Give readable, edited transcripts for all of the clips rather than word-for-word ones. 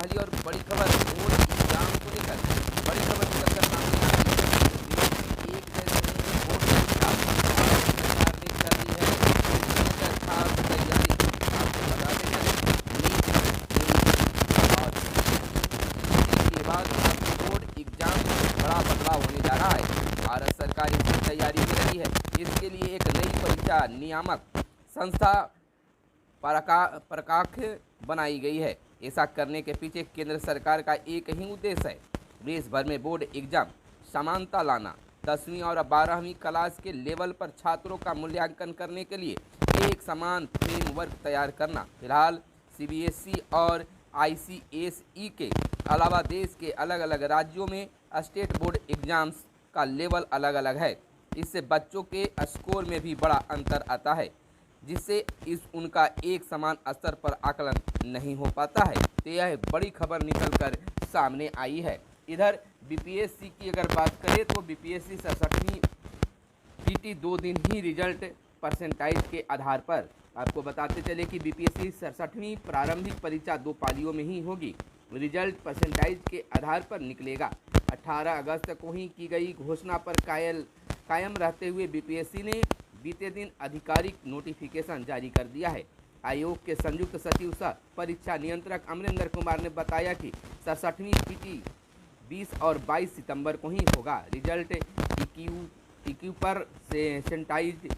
पहली और बड़ी खबर बोर्ड एग्जाम को लेकर बड़ी खबर निकलकर सामने आ रही है। एक जैसे नहीं बोर्ड परीक्षा सरकार ने कर दी है लेकर खास तैयारी। आपको बता दें नीट और इसके बाद आपके बोर्ड एग्जाम में बड़ा बदलाव होने जा रहा है। भारत सरकार इसकी तैयारी में रही है। इसके लिए एक नई परीक्षा नियामक संस्था प्रकाख बनाई गई है। ऐसा करने के पीछे केंद्र सरकार का एक ही उद्देश्य है, देश भर में बोर्ड एग्जाम समानता लाना। 10वीं और 12वीं क्लास के लेवल पर छात्रों का मूल्यांकन करने के लिए एक समान फ्रेमवर्क तैयार करना। फिलहाल सीबीएसई और आईसीएसई के अलावा देश के अलग अलग राज्यों में स्टेट बोर्ड एग्जाम्स का लेवल अलग अलग है। इससे बच्चों के स्कोर में भी बड़ा अंतर आता है, जिससे उनका एक समान स्तर पर आकलन नहीं हो पाता है। तो यह बड़ी खबर निकलकर सामने आई है। इधर बीपीएससी की अगर बात करें तो बीपीएससी 67वीं पीटी 2 दिन ही रिजल्ट परसेंटाइज के आधार पर। आपको बताते चले कि बीपीएससी 67वीं प्रारंभिक परीक्षा 2 पालियों में ही होगी। रिजल्ट परसेंटाइज के आधार पर निकलेगा। 18 अगस्त को ही की गई घोषणा पर कायम रहते हुए बीपीएससी ने बीते दिन आधिकारिक नोटिफिकेशन जारी कर दिया है। आयोग के संयुक्त सचिव सह परीक्षा नियंत्रक अमरिंदर कुमार ने बताया कि 67वीं पीटी 20 और 22 सितंबर को ही होगा। रिजल्ट इक्यू पर सेंटाइज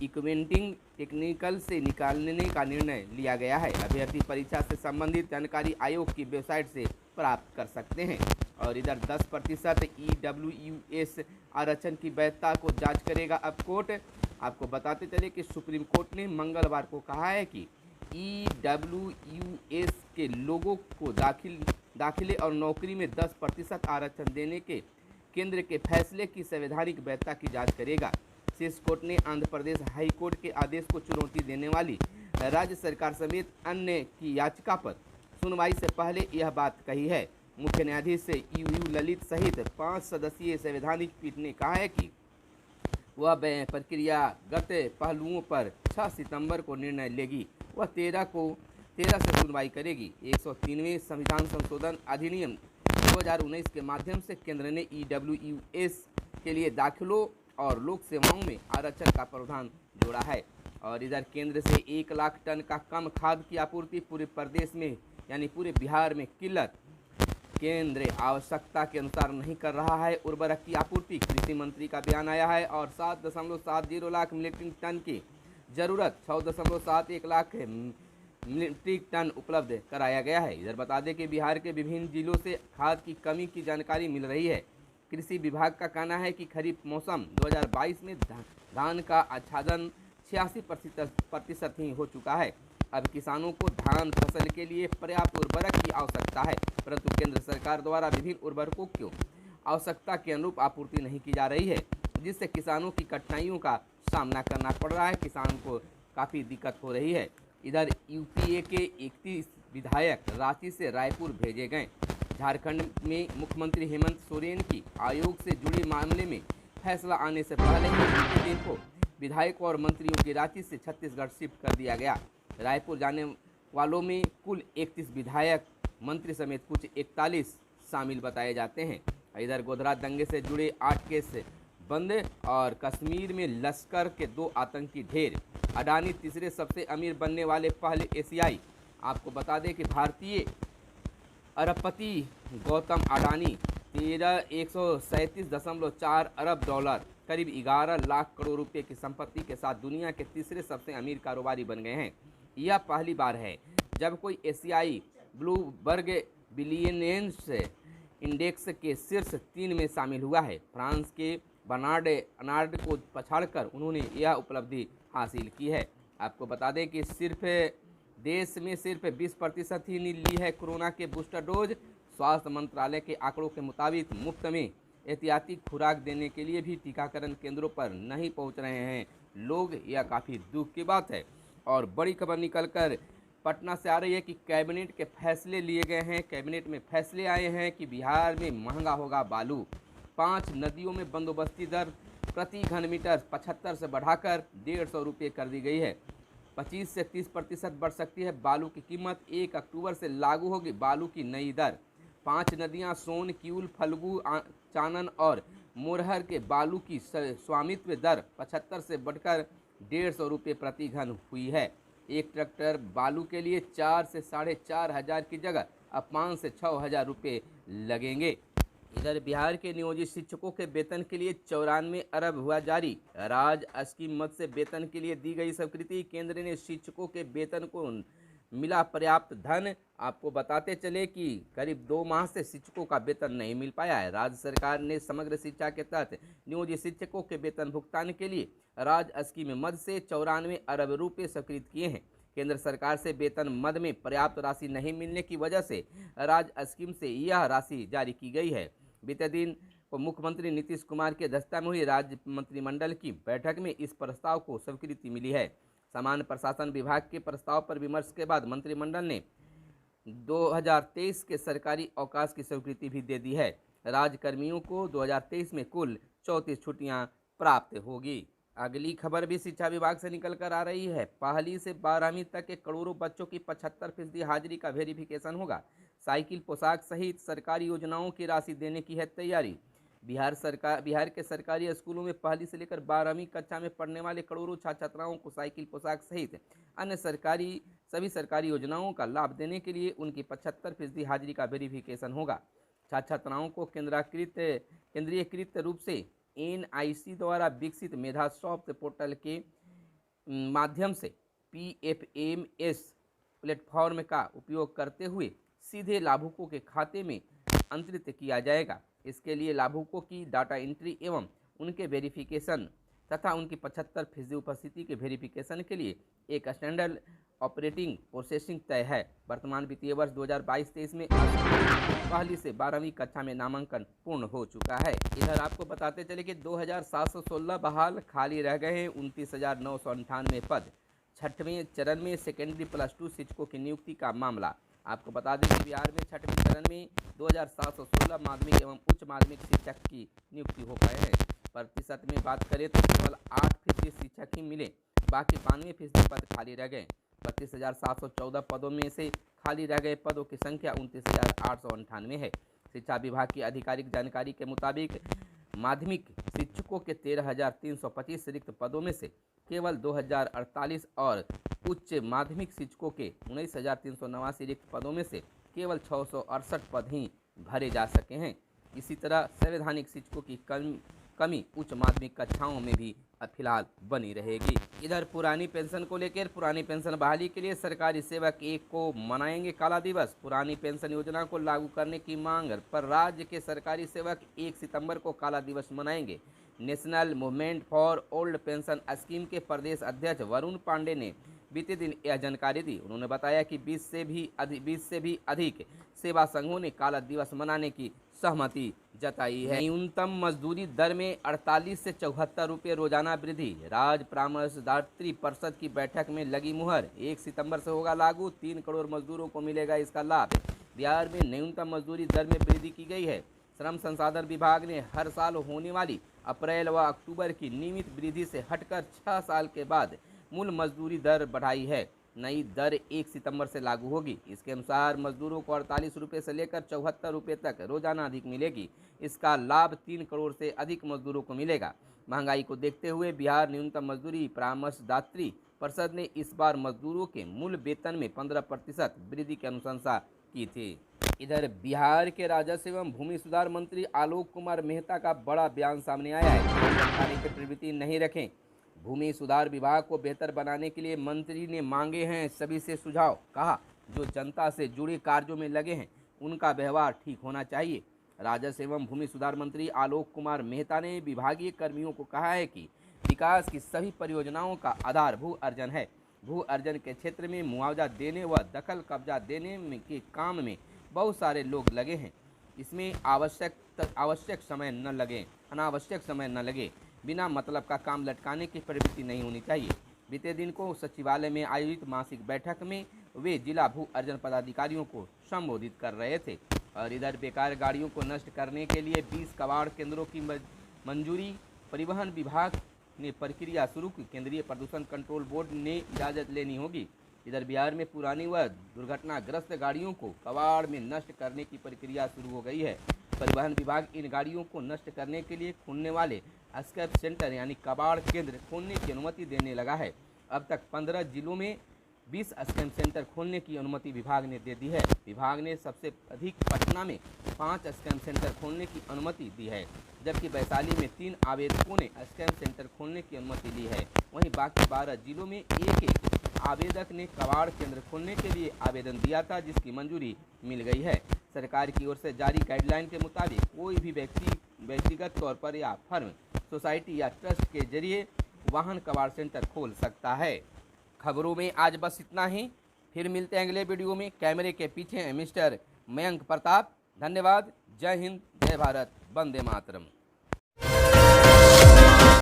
इक्वेंटिंग टेक्निकल से निकालने का निर्णय लिया गया है। अभ्यर्थी परीक्षा से संबंधित जानकारी आयोग की वेबसाइट से प्राप्त कर सकते हैं। और इधर 10% EWS आरक्षण की वैधता को जांच करेगा अब कोर्ट। आपको बताते चले कि सुप्रीम कोर्ट ने मंगलवार को कहा है कि EWS के लोगों को दाखिले और नौकरी में 10% आरक्षण देने के केंद्र के फैसले की संवैधानिक वैधता की जांच करेगा। शीर्ष कोर्ट ने आंध्र प्रदेश हाई कोर्ट के आदेश को चुनौती देने वाली राज्य सरकार समेत अन्य की याचिका पर सुनवाई से पहले यह बात कही है। मुख्य न्यायाधीश यू ललित सहित 5 सदस्यीय संवैधानिक पीठ ने कहा है कि वह प्रक्रियागत पहलुओं पर 6 सितंबर को निर्णय लेगी। वह 13 से सुनवाई करेगी। 103वें संविधान संशोधन अधिनियम 2019 के माध्यम से केंद्र ने EWS के लिए दाखिलों और लोक सेवाओं में आरक्षण का प्रावधान जोड़ा है। और इधर केंद्र से 1 लाख टन का कम खाद की आपूर्ति पूरे प्रदेश में यानी पूरे बिहार में किल्लत। केंद्र आवश्यकता के अनुसार नहीं कर रहा है उर्वरक की आपूर्ति, कृषि मंत्री का बयान आया है। और 7.70 लाख मीट्रिक टन की जरूरत 6.71 लाख मीट्रिक टन उपलब्ध कराया गया है। इधर बता दें कि बिहार के विभिन्न जिलों से खाद की कमी की जानकारी मिल रही है। कृषि विभाग का कहना है कि खरीफ मौसम 2022 में धान का आच्छादन 86% ही हो चुका है। अब किसानों को धान फसल के लिए पर्याप्त उर्वरक की आवश्यकता है, परंतु केंद्र सरकार द्वारा विभिन्न उर्वरकों की आवश्यकता के अनुरूप आपूर्ति नहीं की जा रही है, जिससे किसानों की कठिनाइयों का सामना करना पड़ रहा है। किसान को काफ़ी दिक्कत हो रही है। इधर यूपीए के 31 विधायक रांची से रायपुर भेजे गए। झारखंड में मुख्यमंत्री हेमंत सोरेन की आयोग से जुड़े मामले में फैसला आने से पहले ही दिन को विधायकों और मंत्रियों की रांची से छत्तीसगढ़ शिफ्ट कर दिया गया। रायपुर जाने वालों में कुल 31 विधायक मंत्री समेत कुछ 41 शामिल बताए जाते हैं। इधर गोधरा दंगे से जुड़े 8 केस बंद और कश्मीर में लश्कर के 2 आतंकी ढेर। अडानी तीसरे सबसे अमीर बनने वाले पहले एशियाई। आपको बता दें कि भारतीय अरबपति गौतम अडानी 137.4 अरब डॉलर करीब 11 लाख करोड़ रुपए की संपत्ति के साथ दुनिया के तीसरे सबसे अमीर कारोबारी बन गए हैं। यह पहली बार है जब कोई एशियाई ब्लूमबर्ग बिलियनियर्स इंडेक्स के शीर्ष 3 में शामिल हुआ है। फ्रांस के बर्नार्ड अर्नाल्ड को पछाड़कर उन्होंने यह उपलब्धि हासिल की है। आपको बता दें कि देश में सिर्फ 20% ही ली है कोरोना के बूस्टर डोज। स्वास्थ्य मंत्रालय के आंकड़ों के मुताबिक मुफ्त में एहतियाती खुराक देने के लिए भी टीकाकरण केंद्रों पर नहीं पहुंच रहे हैं लोग। यह काफ़ी दुख की बात है। और बड़ी खबर निकलकर पटना से आ रही है कि कैबिनेट के फैसले लिए गए हैं। कैबिनेट में फैसले आए हैं कि बिहार में महंगा होगा बालू। 5 नदियों में बंदोबस्ती दर प्रति घन मीटर 75 से बढ़ाकर 150 रुपये कर दी गई है। 25 से 30% बढ़ सकती है बालू की कीमत। 1 अक्टूबर से लागू होगी बालू की नई दर। 5 नदियां सोन, किऊल, फल्गु, चानन और मोरहर के बालू की स्वामित्व दर 75 से बढ़कर 150 रुपये प्रति घन हुई है। एक ट्रैक्टर बालू के लिए 4 से 4,500 की जगह अब 5 से 6,000 रुपये लगेंगे। इधर बिहार के नियोजित शिक्षकों के वेतन के लिए 94 अरब हुआ जारी। राज्य स्कीम मद से वेतन के लिए दी गई स्वीकृति। केंद्र ने शिक्षकों के वेतन को मिला पर्याप्त धन। आपको बताते चले कि करीब 2 माह से शिक्षकों का वेतन नहीं मिल पाया है। राज्य सरकार ने समग्र शिक्षा के तहत नियोजित शिक्षकों के वेतन भुगतान के लिए राज्य स्कीम मद से 94 अरब रुपये स्वीकृत किए हैं। केंद्र सरकार से वेतन मद में पर्याप्त राशि नहीं मिलने की वजह से राज्य स्कीम से यह राशि जारी की गई है। बीते दिन को मुख्यमंत्री नीतीश कुमार की अध्यक्षता में हुई राज्य मंत्रिमंडल की बैठक में इस प्रस्ताव को स्वीकृति मिली है। सामान्य प्रशासन विभाग के प्रस्ताव पर विमर्श के बाद मंत्रिमंडल ने 2023 के सरकारी अवकाश की स्वीकृति भी दे दी है। राज्यकर्मियों को 2023 में कुल 34 छुट्टियां प्राप्त होगी। अगली खबर भी शिक्षा विभाग से निकल कर आ रही है। पहली से 12वीं तक के करोड़ों बच्चों की 75% हाजिरी का वेरिफिकेशन होगा। साइकिल, पोशाक सहित सरकारी योजनाओं की राशि देने की है तैयारी। बिहार के सरकारी स्कूलों में पहली से लेकर 12वीं कक्षा में पढ़ने वाले करोड़ों छात्र छात्राओं को साइकिल, पोशाक सहित अन्य सभी सरकारी योजनाओं का लाभ देने के लिए उनकी 75% हाजिरी का वेरिफिकेशन होगा। छात्र छात्राओं को केंद्रीयकृत रूप से NIC द्वारा विकसित मेधा सॉफ्ट पोर्टल के माध्यम से PFMS प्लेटफॉर्म का उपयोग करते हुए सीधे लाभुकों के खाते में अंतरित किया जाएगा। इसके लिए लाभुकों की डाटा एंट्री एवं उनके वेरिफिकेशन तथा उनकी 75% उपस्थिति के वेरिफिकेशन के लिए एक स्टैंडर्ड ऑपरेटिंग प्रोसेसिंग तय है। वर्तमान वित्तीय वर्ष 2022-23 में पहली से 12वीं कक्षा में नामांकन पूर्ण हो चुका है। इधर आपको बताते चले कि 2,716 बहाल, खाली रह गए हैं 29,998 पद। 6वें चरण में सेकेंडरी +2 शिक्षकों की नियुक्ति का मामला। आपको बता दें कि बिहार में 6वें चरण में 2,716 माध्यमिक एवं उच्च माध्यमिक शिक्षक की नियुक्ति हो पाए हैं। प्रतिशत में बात करें तो केवल 8% शिक्षक ही मिले, बाकी 92% पद खाली रह गए। 32,714 पदों में से खाली रह गए पदों की संख्या 29,898 है। शिक्षा विभाग की आधिकारिक जानकारी के मुताबिक माध्यमिक शिक्षकों के 13,325 रिक्त पदों में से केवल 2,048 और उच्च माध्यमिक शिक्षकों के 19,389 रिक्त पदों में से केवल 668 पद ही भरे जा सके हैं। इसी तरह संवैधानिक शिक्षकों की कमी उच्च माध्यमिक कक्षाओं में भी फिलहाल बनी रहेगी। इधर पुरानी पेंशन को लेकर पुरानी पेंशन बहाली के लिए सरकारी सेवक 1 को मनाएंगे काला दिवस। पुरानी पेंशन योजना को लागू करने की मांग पर राज्य के सरकारी सेवक 1 सितंबर को काला दिवस मनाएंगे। National movement for old pension scheme के प्रदेश अध्यक्ष वरुण पांडे ने बीते दिन यह जानकारी दी। उन्होंने बताया कि 20 से भी अधिक सेवा संघों ने काला दिवस मनाने की सहमति जताई है। न्यूनतम मजदूरी दर में 48 से 74 रुपये रोजाना वृद्धि। राज्य परामर्शदात्री परिषद की बैठक में लगी मुहर। 1 सितंबर से होगा लागू। 3 करोड़ मजदूरों को मिलेगा इसका लाभ। बिहार में न्यूनतम मजदूरी दर में वृद्धि की गई है। श्रम संसाधन विभाग ने हर साल होने वाली अप्रैल व अक्टूबर की नियमित वृद्धि से हटकर 6 साल के बाद मूल मजदूरी दर बढ़ाई है। नई दर 1 सितंबर से लागू होगी। इसके अनुसार मजदूरों को 48 रुपये से लेकर 74 रुपये तक रोजाना अधिक मिलेगी। इसका लाभ 3 करोड़ से अधिक मजदूरों को मिलेगा। महंगाई को देखते हुए बिहार न्यूनतम मजदूरी परामर्शदात्री परिषद ने इस बार मजदूरों के मूल वेतन में 15% वृद्धि की अनुशंसा की थी। इधर बिहार के राजस्व एवं भूमि सुधार मंत्री आलोक कुमार मेहता का बड़ा बयान सामने आया है कि प्रवृत्ति नहीं रखें। भूमि सुधार विभाग को बेहतर बनाने के लिए मंत्री ने मांगे हैं सभी से सुझाव। कहा, जो जनता से जुड़े कार्यों में लगे हैं उनका व्यवहार ठीक होना चाहिए। राजस्व एवं भूमि सुधार मंत्री आलोक कुमार मेहता ने विभागीय कर्मियों को कहा है कि विकास की सभी परियोजनाओं का आधार भू अर्जन है। भू अर्जन के क्षेत्र में मुआवजा देने व दखल कब्जा देने के काम में बहुत सारे लोग लगे हैं। इसमें अनावश्यक समय न लगे। बिना मतलब का काम लटकाने की प्रवृत्ति नहीं होनी चाहिए। बीते दिन को सचिवालय में आयोजित मासिक बैठक में वे जिला भू अर्जन पदाधिकारियों को संबोधित कर रहे थे। और इधर बेकार गाड़ियों को नष्ट करने के लिए 20 कबाड़ केंद्रों की मंजूरी। परिवहन विभाग ने प्रक्रिया शुरू की। केंद्रीय प्रदूषण कंट्रोल बोर्ड ने इजाज़त लेनी होगी। इधर बिहार में पुरानी व दुर्घटनाग्रस्त गाड़ियों को कबाड़ में नष्ट करने की प्रक्रिया शुरू हो गई है। परिवहन विभाग इन गाड़ियों को नष्ट करने के लिए खुलने वाले स्क्रैप सेंटर यानी कबाड़ केंद्र खोलने की अनुमति देने लगा है। अब तक 15 जिलों में 20 स्क्रैप सेंटर खोलने की अनुमति विभाग ने दे दी है। विभाग ने सबसे अधिक पटना में 5 स्क्रैप सेंटर खोलने की अनुमति दी है, जबकि वैशाली में 3 आवेदकों ने स्क्रैप सेंटर खोलने की अनुमति ली है। वहीं बाकी 12 जिलों में एक आवेदक ने कबाड़ केंद्र खोलने के लिए आवेदन दिया था, जिसकी मंजूरी मिल गई है। सरकार की ओर से जारी गाइडलाइन के मुताबिक कोई भी व्यक्तिगत तौर पर या फर्म, सोसाइटी या ट्रस्ट के जरिए वाहन कबाड़ सेंटर खोल सकता है। खबरों में आज बस इतना ही। फिर मिलते हैं अगले वीडियो में। कैमरे के पीछे हैं मिस्टर मयंक प्रताप। धन्यवाद। जय हिंद, जय भारत, वंदे मातरम।